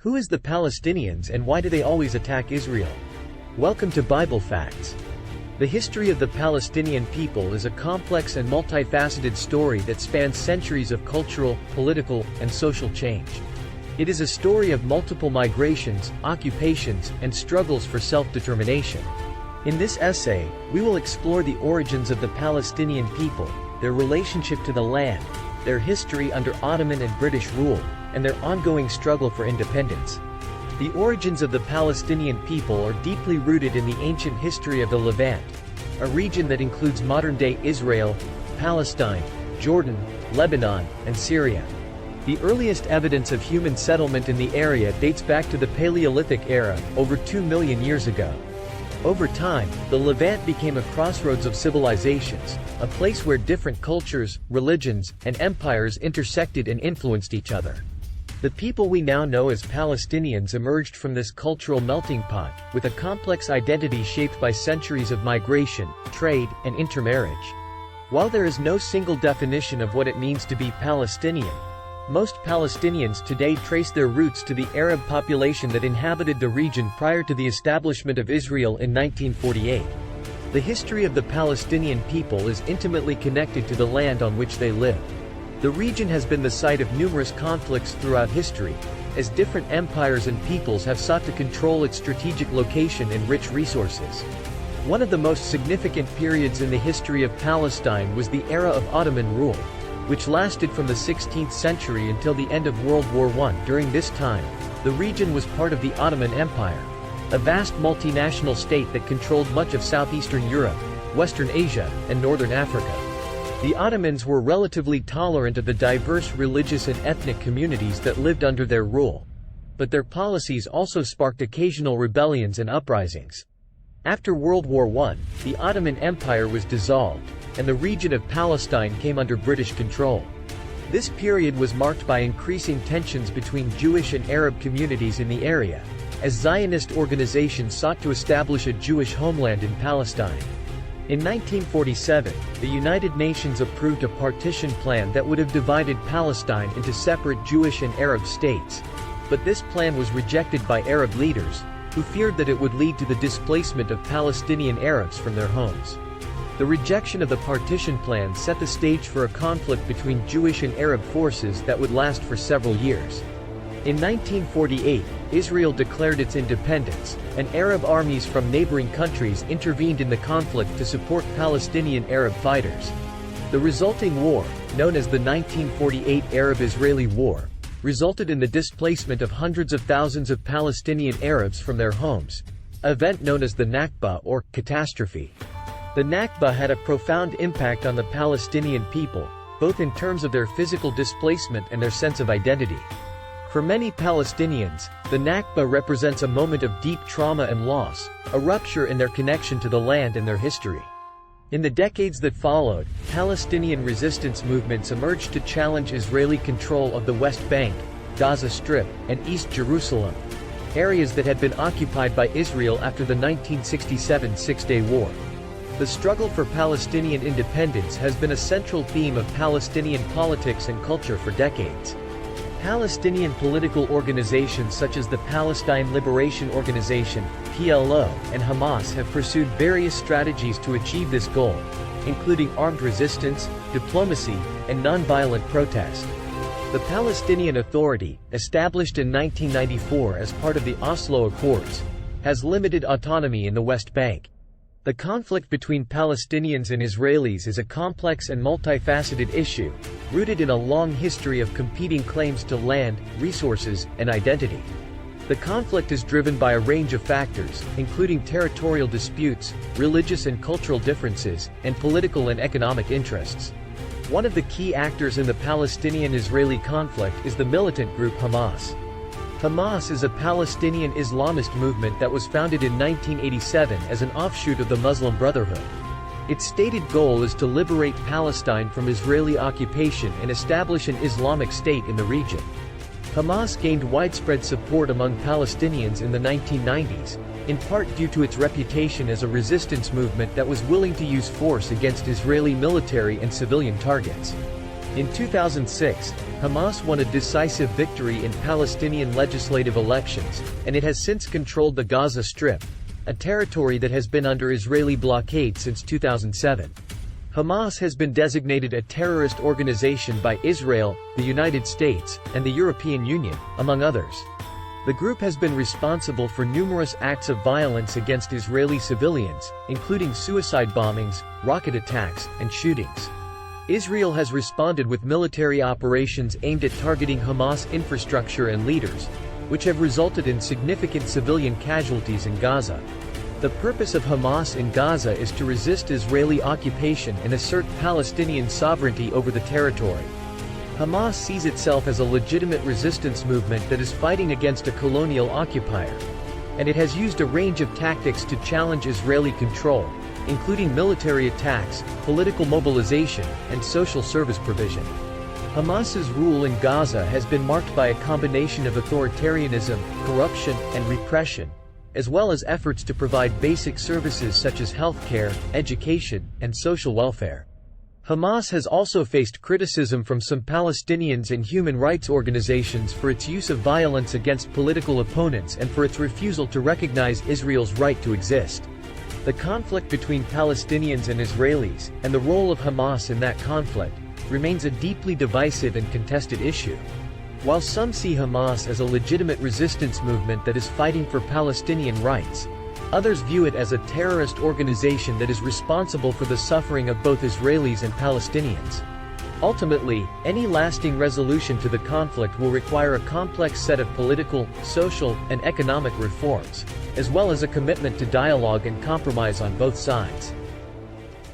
Who is the Palestinians and why do they always attack Israel? Welcome to Bible Facts. The history of the Palestinian people is a complex and multifaceted story that spans centuries of cultural, political, and social change. It is a story of multiple migrations, occupations, and struggles for self-determination. In this essay, we will explore the origins of the Palestinian people, their relationship to the land, their history under Ottoman and British rule, and their ongoing struggle for independence. The origins of the Palestinian people are deeply rooted in the ancient history of the Levant, a region that includes modern-day Israel, Palestine, Jordan, Lebanon, and Syria. The earliest evidence of human settlement in the area dates back to the Paleolithic era, over 2 million years ago. Over time, the Levant became a crossroads of civilizations, a place where different cultures, religions, and empires intersected and influenced each other. The people we now know as Palestinians emerged from this cultural melting pot, with a complex identity shaped by centuries of migration, trade, and intermarriage. While there is no single definition of what it means to be Palestinian, most Palestinians today trace their roots to the Arab population that inhabited the region prior to the establishment of Israel in 1948. The history of the Palestinian people is intimately connected to the land on which they live. The region has been the site of numerous conflicts throughout history, as different empires and peoples have sought to control its strategic location and rich resources. One of the most significant periods in the history of Palestine was the era of Ottoman rule, which lasted from the 16th century until the end of World War I. During this time, the region was part of the Ottoman Empire, a vast multinational state that controlled much of southeastern Europe, Western Asia, and northern Africa. The Ottomans were relatively tolerant of the diverse religious and ethnic communities that lived under their rule. But their policies also sparked occasional rebellions and uprisings. After World War I, the Ottoman Empire was dissolved, and the region of Palestine came under British control. This period was marked by increasing tensions between Jewish and Arab communities in the area, as Zionist organizations sought to establish a Jewish homeland in Palestine. In 1947, the United Nations approved a partition plan that would have divided Palestine into separate Jewish and Arab states. But this plan was rejected by Arab leaders, who feared that it would lead to the displacement of Palestinian Arabs from their homes. The rejection of the partition plan set the stage for a conflict between Jewish and Arab forces that would last for several years. In 1948, Israel declared its independence, and Arab armies from neighboring countries intervened in the conflict to support Palestinian Arab fighters. The resulting war, known as the 1948 Arab-Israeli War, resulted in the displacement of hundreds of thousands of Palestinian Arabs from their homes, an event known as the Nakba or catastrophe. The Nakba had a profound impact on the Palestinian people, both in terms of their physical displacement and their sense of identity. For many Palestinians, the Nakba represents a moment of deep trauma and loss, a rupture in their connection to the land and their history. In the decades that followed, Palestinian resistance movements emerged to challenge Israeli control of the West Bank, Gaza Strip, and East Jerusalem, areas that had been occupied by Israel after the 1967 Six-Day War. The struggle for Palestinian independence has been a central theme of Palestinian politics and culture for decades. Palestinian political organizations such as the Palestine Liberation Organization, PLO, and Hamas have pursued various strategies to achieve this goal, including armed resistance, diplomacy, and nonviolent protest. The Palestinian Authority, established in 1994 as part of the Oslo Accords, has limited autonomy in the West Bank. The conflict between Palestinians and Israelis is a complex and multifaceted issue, rooted in a long history of competing claims to land, resources, and identity. The conflict is driven by a range of factors, including territorial disputes, religious and cultural differences, and political and economic interests. One of the key actors in the Palestinian-Israeli conflict is the militant group Hamas. Hamas is a Palestinian Islamist movement that was founded in 1987 as an offshoot of the Muslim Brotherhood. Its stated goal is to liberate Palestine from Israeli occupation and establish an Islamic state in the region. Hamas gained widespread support among Palestinians in the 1990s, in part due to its reputation as a resistance movement that was willing to use force against Israeli military and civilian targets. In 2006, Hamas won a decisive victory in Palestinian legislative elections, and it has since controlled the Gaza Strip, a territory that has been under Israeli blockade since 2007. Hamas has been designated a terrorist organization by Israel, the United States, and the European Union, among others. The group has been responsible for numerous acts of violence against Israeli civilians, including suicide bombings, rocket attacks, and shootings. Israel has responded with military operations aimed at targeting Hamas infrastructure and leaders, which have resulted in significant civilian casualties in Gaza. The purpose of Hamas in Gaza is to resist Israeli occupation and assert Palestinian sovereignty over the territory. Hamas sees itself as a legitimate resistance movement that is fighting against a colonial occupier, and it has used a range of tactics to challenge Israeli control, including military attacks, political mobilization, and social service provision. Hamas's rule in Gaza has been marked by a combination of authoritarianism, corruption, and repression, as well as efforts to provide basic services such as healthcare, education, and social welfare. Hamas has also faced criticism from some Palestinians and human rights organizations for its use of violence against political opponents and for its refusal to recognize Israel's right to exist. The conflict between Palestinians and Israelis, and the role of Hamas in that conflict, remains a deeply divisive and contested issue. While some see Hamas as a legitimate resistance movement that is fighting for Palestinian rights, others view it as a terrorist organization that is responsible for the suffering of both Israelis and Palestinians. Ultimately, any lasting resolution to the conflict will require a complex set of political, social, and economic reforms, as well as a commitment to dialogue and compromise on both sides.